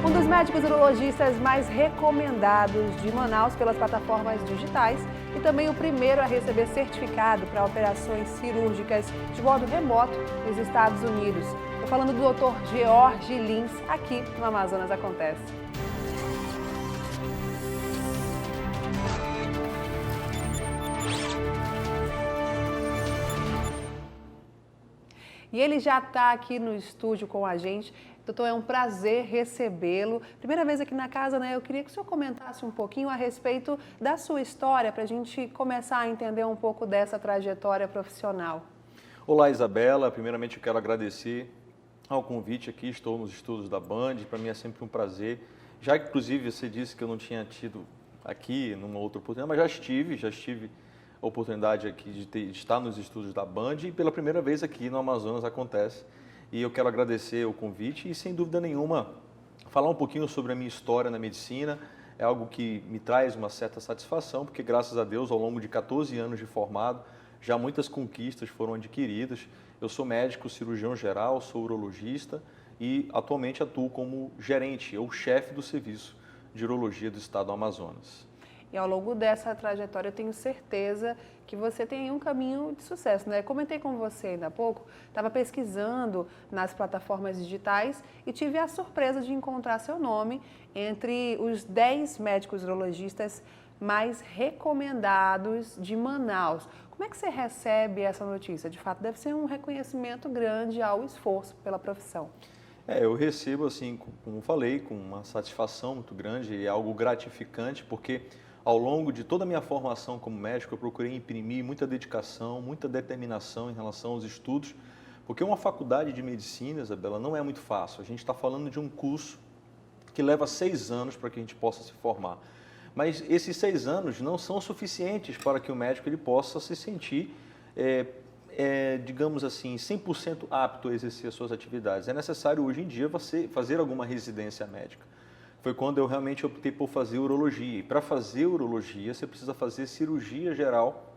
Um dos médicos urologistas mais recomendados de Manaus pelas plataformas digitais e também o primeiro a receber certificado para operações cirúrgicas de modo remoto nos Estados Unidos. Estou falando do Dr. George Lins, aqui no Amazonas Acontece. E ele já está aqui no estúdio com a gente. Doutor, é um prazer recebê-lo. Primeira vez aqui na casa, né? Eu queria que o senhor comentasse um pouquinho a respeito da sua história, para a gente começar a entender um pouco dessa trajetória profissional. Olá, Isabela. Primeiramente, eu quero agradecer ao convite aqui. Estou nos estudos da Band. Para mim é sempre um prazer. Já que, inclusive, você disse que eu não tinha tido aqui numa outra oportunidade, mas já tive a oportunidade aqui de estar nos estúdios da Band e pela primeira vez aqui no Amazonas Acontece. E eu quero agradecer o convite e, sem dúvida nenhuma, falar um pouquinho sobre a minha história na medicina. É algo que me traz uma certa satisfação, porque, graças a Deus, ao longo de 14 anos de formado, já muitas conquistas foram adquiridas. Eu sou médico, cirurgião geral, sou urologista e atualmente atuo como gerente ou chefe do serviço de urologia do estado do Amazonas. E ao longo dessa trajetória eu tenho certeza que você tem um caminho de sucesso, né? Comentei com você ainda há pouco, estava pesquisando nas plataformas digitais e tive a surpresa de encontrar seu nome entre os 10 médicos urologistas mais recomendados de Manaus. Como é que você recebe essa notícia? De fato, deve ser um reconhecimento grande ao esforço pela profissão. Eu recebo, assim, como falei, com uma satisfação muito grande e algo gratificante, porque ao longo de toda a minha formação como médico, eu procurei imprimir muita dedicação, muita determinação em relação aos estudos, porque uma faculdade de medicina, Isabela, não é muito fácil. A gente está falando de um curso que leva 6 anos para que a gente possa se formar. Mas esses 6 anos não são suficientes para que o médico ele possa se sentir, digamos assim, 100% apto a exercer as suas atividades. É necessário hoje em dia você fazer alguma residência médica. Foi quando eu realmente optei por fazer urologia. E para fazer urologia, você precisa fazer cirurgia geral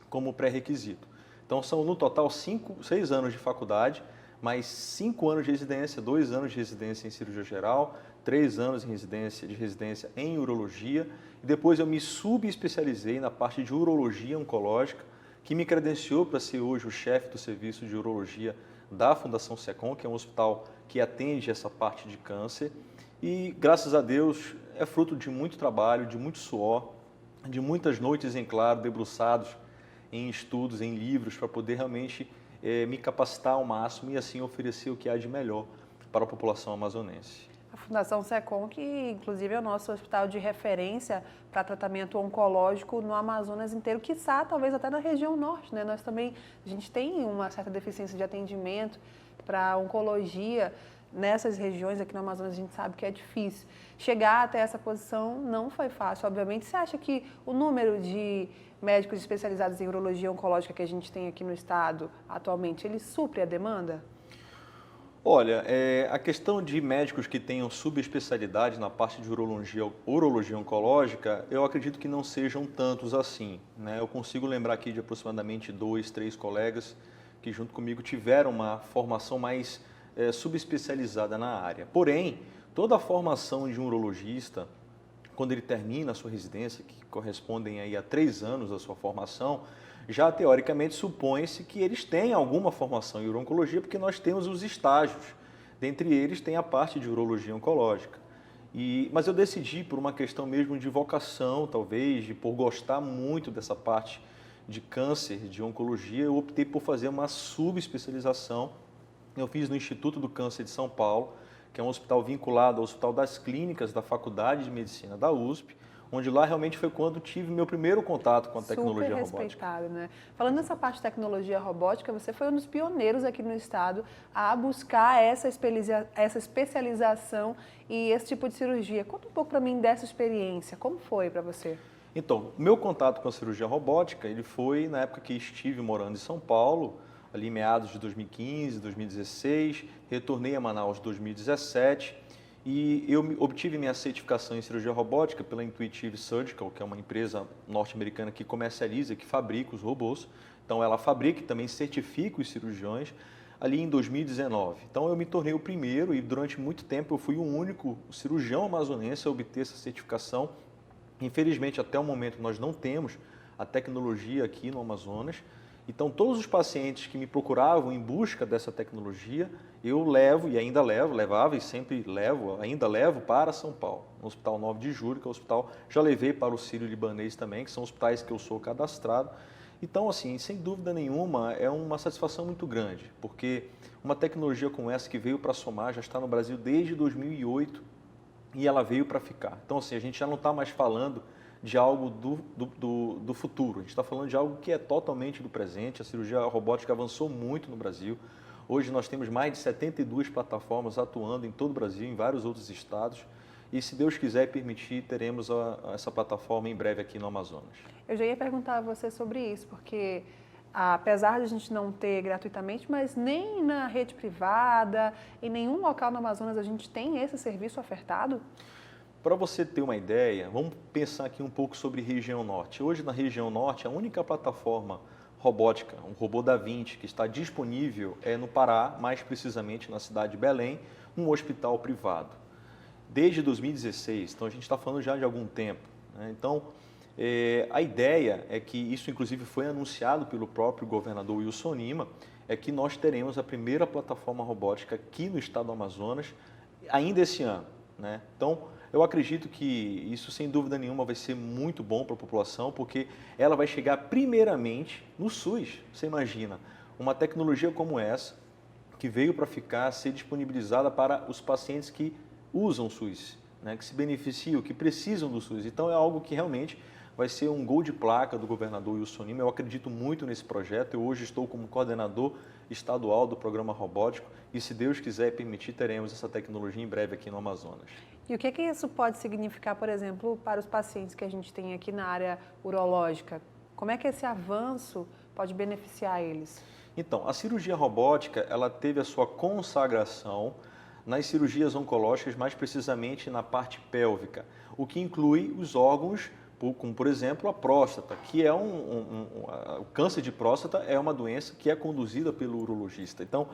como pré-requisito. Então, são no total 6 anos de faculdade, mais 5 anos de residência, 2 anos de residência em cirurgia geral, 3 anos de residência em urologia. E depois eu me subespecializei na parte de urologia oncológica, que me credenciou para ser hoje o chefe do serviço de urologia da Fundação SECOM, que é um hospital que atende essa parte de câncer. E, graças a Deus, é fruto de muito trabalho, de muito suor, de muitas noites em claro, debruçados em estudos, em livros, para poder realmente me capacitar ao máximo e assim oferecer o que há de melhor para a população amazonense. A Fundação SECOM, que inclusive é o nosso hospital de referência para tratamento oncológico no Amazonas inteiro, quiçá talvez até na região norte, né? Nós também, a gente tem uma certa deficiência de atendimento para oncologia nessas regiões. Aqui no Amazonas a gente sabe que é difícil. Chegar até essa posição não foi fácil, obviamente. Você acha que o número de médicos especializados em urologia oncológica que a gente tem aqui no estado atualmente, ele supre a demanda? Olha, a questão de médicos que tenham subespecialidade na parte de urologia oncológica, eu acredito que não sejam tantos assim, né? Eu consigo lembrar aqui de aproximadamente 2, 3 colegas que junto comigo tiveram uma formação mais subespecializada na área. Porém, toda a formação de um urologista, quando ele termina a sua residência, que correspondem aí a 3 anos da sua formação, já teoricamente supõe-se que eles têm alguma formação em urologia, porque nós temos os estágios. Dentre eles tem a parte de urologia oncológica. Mas eu decidi, por uma questão mesmo de vocação, talvez, por gostar muito dessa parte de câncer, de oncologia, eu optei por fazer uma subespecialização. Eu fiz no Instituto do Câncer de São Paulo, que é um hospital vinculado ao Hospital das Clínicas da Faculdade de Medicina da USP, onde lá realmente foi quando tive meu primeiro contato com a tecnologia robótica. Super respeitado, né? Falando nessa parte de tecnologia robótica, você foi um dos pioneiros aqui no estado a buscar essa especialização e esse tipo de cirurgia. Conta um pouco para mim dessa experiência, como foi para você? Então, meu contato com a cirurgia robótica, ele foi na época que estive morando em São Paulo, ali em meados de 2015, 2016, retornei a Manaus em 2017, e eu obtive minha certificação em cirurgia robótica pela Intuitive Surgical, que é uma empresa norte-americana que comercializa, que fabrica os robôs. Então, ela fabrica e também certifica os cirurgiões. ali em 2019. Então eu me tornei o primeiro e durante muito tempo eu fui o único cirurgião amazonense a obter essa certificação. Infelizmente, até o momento, nós não temos a tecnologia aqui no Amazonas. Então, todos os pacientes que me procuravam em busca dessa tecnologia, eu levo e ainda levo, levava e sempre levo, ainda levo para São Paulo, no Hospital 9 de Julho, que é o hospital, já levei para o Sírio-Libanês também, que são hospitais que eu sou cadastrado. Então, assim, sem dúvida nenhuma, é uma satisfação muito grande, porque uma tecnologia como essa que veio para somar, já está no Brasil desde 2008 e ela veio para ficar. Então, assim, a gente já não está mais falando de algo do futuro. A gente está falando de algo que é totalmente do presente. A cirurgia robótica avançou muito no Brasil. Hoje nós temos mais de 72 plataformas atuando em todo o Brasil, em vários outros estados. E se Deus quiser e permitir, teremos essa plataforma em breve aqui no Amazonas. Eu já ia perguntar a você sobre isso, porque apesar de a gente não ter gratuitamente, mas nem na rede privada, em nenhum local no Amazonas a gente tem esse serviço ofertado? Para você ter uma ideia, vamos pensar aqui um pouco sobre região norte. Hoje na região norte, a única plataforma robótica, um robô da Vinci, que está disponível é no Pará, mais precisamente na cidade de Belém, um hospital privado. Desde 2016, então a gente está falando já de algum tempo, né? Então, a ideia é que isso inclusive foi anunciado pelo próprio governador Wilson Lima, é que nós teremos a primeira plataforma robótica aqui no estado do Amazonas ainda esse ano, né? Então, eu acredito que isso, sem dúvida nenhuma, vai ser muito bom para a população, porque ela vai chegar primeiramente no SUS. Você imagina, uma tecnologia como essa, que veio para ficar, ser disponibilizada para os pacientes que usam o SUS, né, que se beneficiam, que precisam do SUS. Então, é algo que realmente vai ser um gol de placa do governador Wilson Lima. Eu acredito muito nesse projeto. Eu hoje estou como coordenador estadual do programa robótico e, se Deus quiser e permitir, teremos essa tecnologia em breve aqui no Amazonas. E o que isso pode significar, por exemplo, para os pacientes que a gente tem aqui na área urológica? Como é que esse avanço pode beneficiar eles? Então, a cirurgia robótica, ela teve a sua consagração nas cirurgias oncológicas, mais precisamente na parte pélvica, o que inclui os órgãos, como por exemplo a próstata, que é o câncer de próstata é uma doença que é conduzida pelo urologista. Então,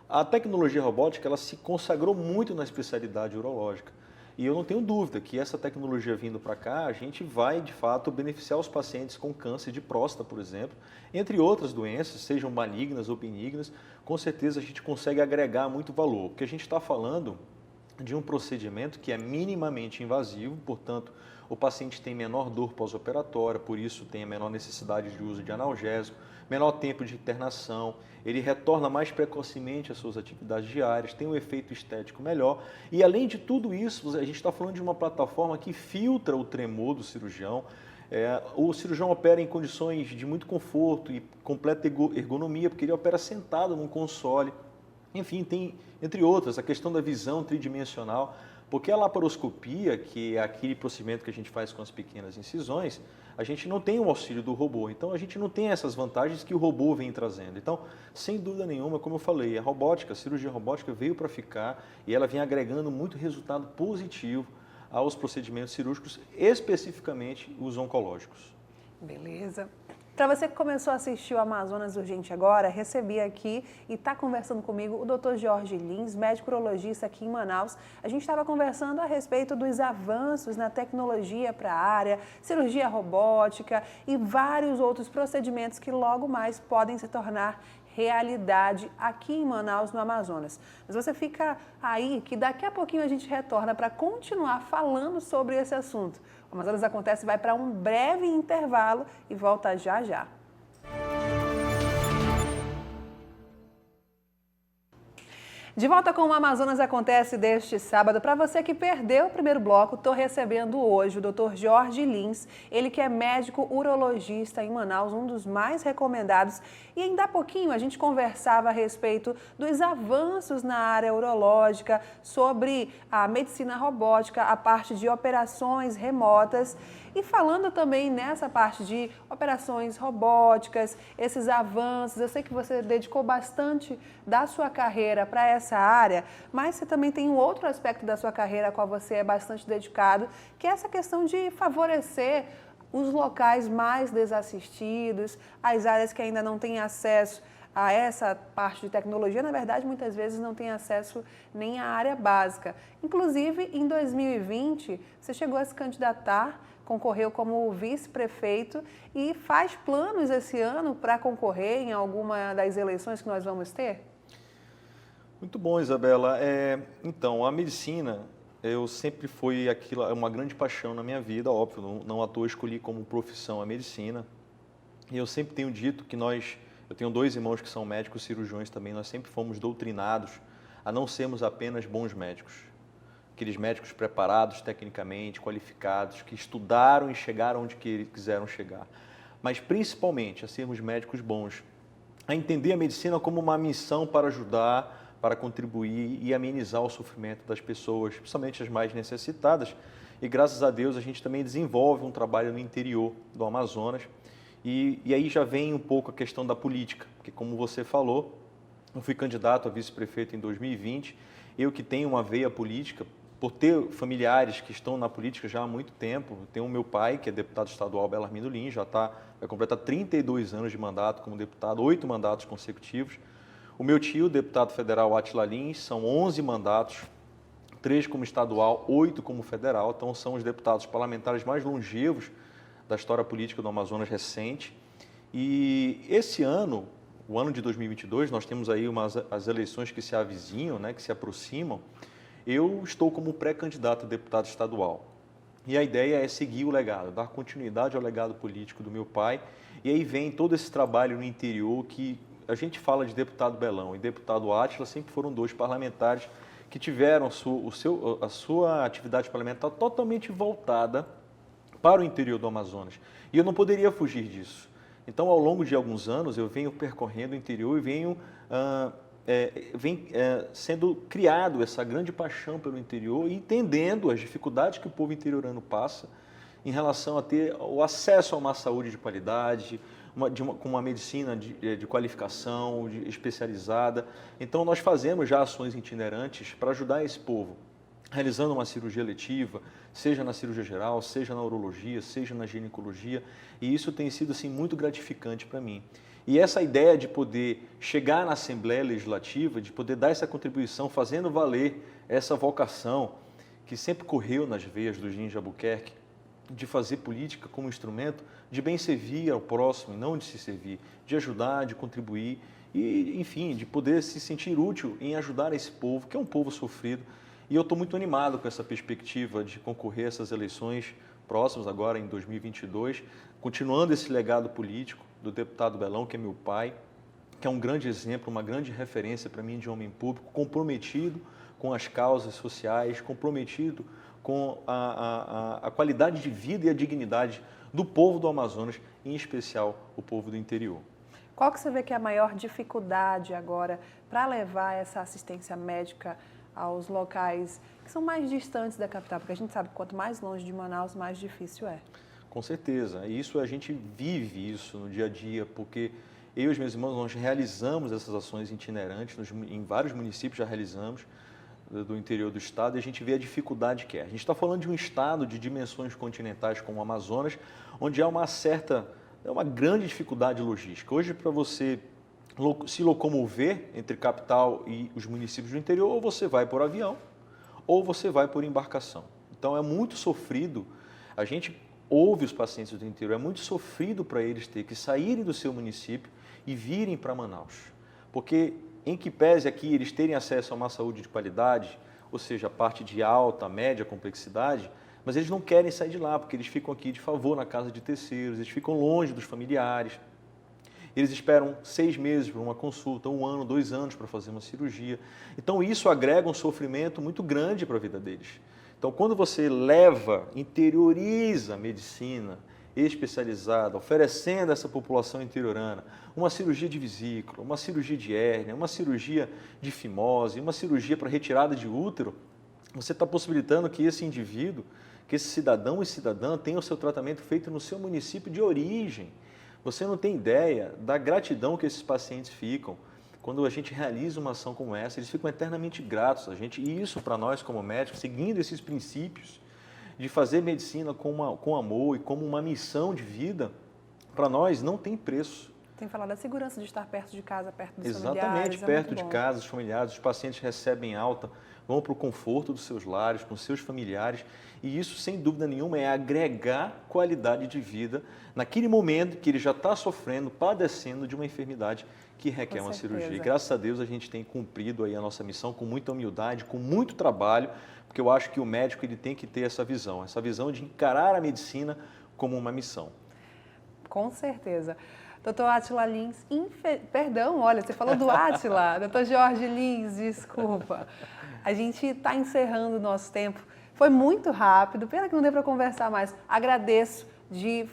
a tecnologia robótica, ela se consagrou muito na especialidade urológica. E eu não tenho dúvida que essa tecnologia vindo para cá, a gente vai, de fato, beneficiar os pacientes com câncer de próstata, por exemplo, entre outras doenças, sejam malignas ou benignas, com certeza a gente consegue agregar muito valor, porque a gente está falando de um procedimento que é minimamente invasivo, portanto, o paciente tem menor dor pós-operatória, por isso tem a menor necessidade de uso de analgésico, menor tempo de internação, ele retorna mais precocemente às suas atividades diárias, tem um efeito estético melhor e, além de tudo isso, a gente está falando de uma plataforma que filtra o tremor do cirurgião. O cirurgião opera em condições de muito conforto e completa ergonomia, porque ele opera sentado num console. Enfim, tem, entre outras, a questão da visão tridimensional, porque a laparoscopia, que é aquele procedimento que a gente faz com as pequenas incisões, a gente não tem o auxílio do robô, então a gente não tem essas vantagens que o robô vem trazendo. Então, sem dúvida nenhuma, como eu falei, a cirurgia robótica veio para ficar e ela vem agregando muito resultado positivo aos procedimentos cirúrgicos, especificamente os oncológicos. Beleza. Para você que começou a assistir o Amazonas Urgente agora, recebi aqui e está conversando comigo o Dr. Jorge Lins, médico urologista aqui em Manaus. A gente estava conversando a respeito dos avanços na tecnologia para a área, cirurgia robótica e vários outros procedimentos que logo mais podem se tornar realidade aqui em Manaus, no Amazonas. Mas você fica aí que daqui a pouquinho a gente retorna para continuar falando sobre esse assunto. O Amazonas Acontece vai para um breve intervalo e volta já já. De volta com o Amazonas Acontece deste sábado. Para você que perdeu o primeiro bloco, estou recebendo hoje o Dr. Jorge Lins, ele que é médico urologista em Manaus, um dos mais recomendados. E ainda há pouquinho a gente conversava a respeito dos avanços na área urológica, sobre a medicina robótica, a parte de operações remotas. E falando também nessa parte de operações robóticas, esses avanços, eu sei que você dedicou bastante da sua carreira para essa área, mas você também tem um outro aspecto da sua carreira a qual você é bastante dedicado, que é essa questão de favorecer os locais mais desassistidos, as áreas que ainda não têm acesso a essa parte de tecnologia, na verdade, muitas vezes não têm acesso nem à área básica. Inclusive, em 2020, você chegou a se candidatar, concorreu como vice-prefeito e faz planos esse ano para concorrer em alguma das eleições que nós vamos ter? Muito bom, Isabela. Então, a medicina, eu sempre foi aquilo, é uma grande paixão na minha vida, óbvio, não à toa escolhi como profissão a medicina. E eu sempre tenho dito que eu tenho 2 irmãos que são médicos cirurgiões também, nós sempre fomos doutrinados a não sermos apenas bons médicos. Aqueles médicos preparados tecnicamente, qualificados, que estudaram e chegaram onde quiseram chegar. Mas principalmente a sermos médicos bons, a entender a medicina como uma missão para ajudar, para contribuir e amenizar o sofrimento das pessoas, principalmente as mais necessitadas. E graças a Deus a gente também desenvolve um trabalho no interior do Amazonas. E aí já vem um pouco a questão da política, porque como você falou, eu fui candidato a vice-prefeito em 2020, eu que tenho uma veia política, por ter familiares que estão na política já há muito tempo, eu tenho o meu pai, que é deputado estadual Belarmino Lins, vai completar 32 anos de mandato como deputado, 8 mandatos consecutivos. O meu tio, deputado federal Átila Lins, são 11 mandatos, 3 como estadual, 8 como federal, então são os deputados parlamentares mais longevos da história política do Amazonas recente. E esse ano, o ano de 2022, nós temos aí as eleições que se avizinham, né, que se aproximam. Eu estou como pré-candidato a deputado estadual. E a ideia é seguir o legado, dar continuidade ao legado político do meu pai. E aí vem todo esse trabalho no interior que a gente fala de deputado Belão e deputado Átila, sempre foram 2 parlamentares que tiveram a sua atividade parlamentar totalmente voltada para o interior do Amazonas. E eu não poderia fugir disso. Então, ao longo de alguns anos, eu venho percorrendo o interior e venho sendo criado essa grande paixão pelo interior e entendendo as dificuldades que o povo interiorano passa em relação a ter o acesso a uma saúde de qualidade, com uma medicina de qualificação, especializada. Então, nós fazemos já ações itinerantes para ajudar esse povo, realizando uma cirurgia letiva, seja na cirurgia geral, seja na urologia, seja na ginecologia, e isso tem sido assim, muito gratificante para mim. E essa ideia de poder chegar na Assembleia Legislativa, de poder dar essa contribuição, fazendo valer essa vocação que sempre correu nas veias do Lins de Albuquerque, de fazer política como instrumento de bem servir ao próximo e não de se servir, de ajudar, de contribuir e, enfim, de poder se sentir útil em ajudar esse povo, que é um povo sofrido. E eu estou muito animado com essa perspectiva de concorrer a essas eleições próximas, agora em 2022, continuando esse legado político do deputado Belão, que é meu pai, que é um grande exemplo, uma grande referência para mim de homem público, comprometido com as causas sociais, comprometido com a qualidade de vida e a dignidade do povo do Amazonas, em especial o povo do interior. Qual que você vê que é a maior dificuldade agora para levar essa assistência médica aos locais que são mais distantes da capital? Porque a gente sabe que quanto mais longe de Manaus, mais difícil é. Com certeza. Isso a gente vive isso no dia a dia, porque eu e os meus irmãos, nós realizamos essas ações itinerantes, em vários municípios já realizamos, do interior do estado, e a gente vê a dificuldade que é. A gente está falando de um estado de dimensões continentais como o Amazonas, onde há uma grande dificuldade logística. Hoje, para você se locomover entre capital e os municípios do interior, ou você vai por avião, ou você vai por embarcação. Então, é muito sofrido. A gente ouve os pacientes do interior, é muito sofrido para eles ter que saírem do seu município e virem para Manaus. Porque, em que pese aqui eles terem acesso a uma saúde de qualidade, ou seja, a parte de alta, média complexidade, mas eles não querem sair de lá, porque eles ficam aqui de favor na casa de terceiros, eles ficam longe dos familiares. Eles esperam 6 meses para uma consulta, 1 ano, 2 anos para fazer uma cirurgia. Então, isso agrega um sofrimento muito grande para a vida deles. Então, quando você interioriza a medicina especializada, oferecendo a essa população interiorana uma cirurgia de vesícula, uma cirurgia de hérnia, uma cirurgia de fimose, uma cirurgia para retirada de útero, você está possibilitando que esse indivíduo, que esse cidadão e cidadã tenham o seu tratamento feito no seu município de origem. Você não tem ideia da gratidão que esses pacientes ficam quando a gente realiza uma ação como essa, eles ficam eternamente gratos a gente. E isso, para nós como médicos, seguindo esses princípios de fazer medicina com amor e como uma missão de vida, para nós não tem preço. Tem falado da segurança de estar perto de casa, perto dos familiares. Exatamente, perto de casa, os familiares, os pacientes recebem alta, vão para o conforto dos seus lares, com seus familiares, e isso, sem dúvida nenhuma, é agregar qualidade de vida naquele momento que ele já está sofrendo, padecendo de uma enfermidade que requer uma cirurgia. E graças a Deus a gente tem cumprido aí a nossa missão com muita humildade, com muito trabalho, porque eu acho que o médico ele tem que ter essa visão de encarar a medicina como uma missão. Com certeza. Doutor Átila Lins, perdão, olha, você falou do Átila, doutor Jorge Lins, desculpa. A gente está encerrando o nosso tempo. Foi muito rápido, pena que não deu para conversar mais. Agradeço de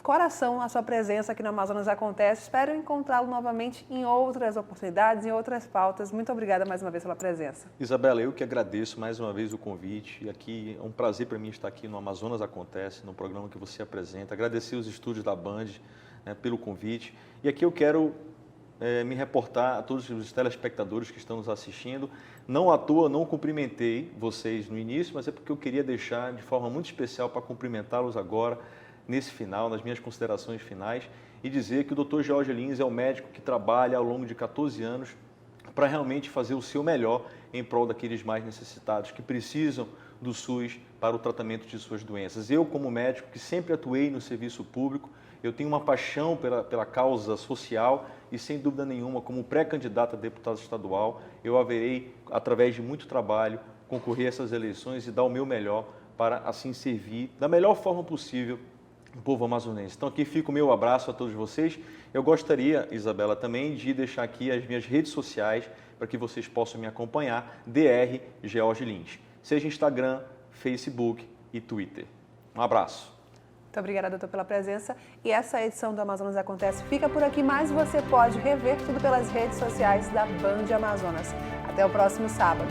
coração a sua presença aqui no Amazonas Acontece. Espero encontrá-lo novamente em outras oportunidades, em outras pautas. Muito obrigada mais uma vez pela presença. Isabela, eu que agradeço mais uma vez o convite. Aqui é um prazer para mim estar aqui no Amazonas Acontece, no programa que você apresenta. Agradecer os estúdios da Band, né, pelo convite. E aqui eu quero me reportar a todos os telespectadores que estão nos assistindo. Não à toa, não cumprimentei vocês no início, mas é porque eu queria deixar de forma muito especial para cumprimentá-los agora, nesse final, nas minhas considerações finais, e dizer que o Dr. Jorge Lins é um médico que trabalha ao longo de 14 anos para realmente fazer o seu melhor em prol daqueles mais necessitados, que precisam do SUS para o tratamento de suas doenças. Eu, como médico que sempre atuei no serviço público, eu tenho uma paixão pela causa social e, sem dúvida nenhuma, como pré-candidato a deputado estadual, eu haverei, através de muito trabalho, concorrer a essas eleições e dar o meu melhor para, assim, servir da melhor forma possível o povo amazonense. Então, aqui fica o meu abraço a todos vocês. Eu gostaria, Isabela, também de deixar aqui as minhas redes sociais para que vocês possam me acompanhar, Dr. Jorge Lins, seja Instagram, Facebook e Twitter. Um abraço. Muito obrigada, doutor, pela presença. E essa edição do Amazonas Acontece fica por aqui, mas você pode rever tudo pelas redes sociais da Band Amazonas. Até o próximo sábado.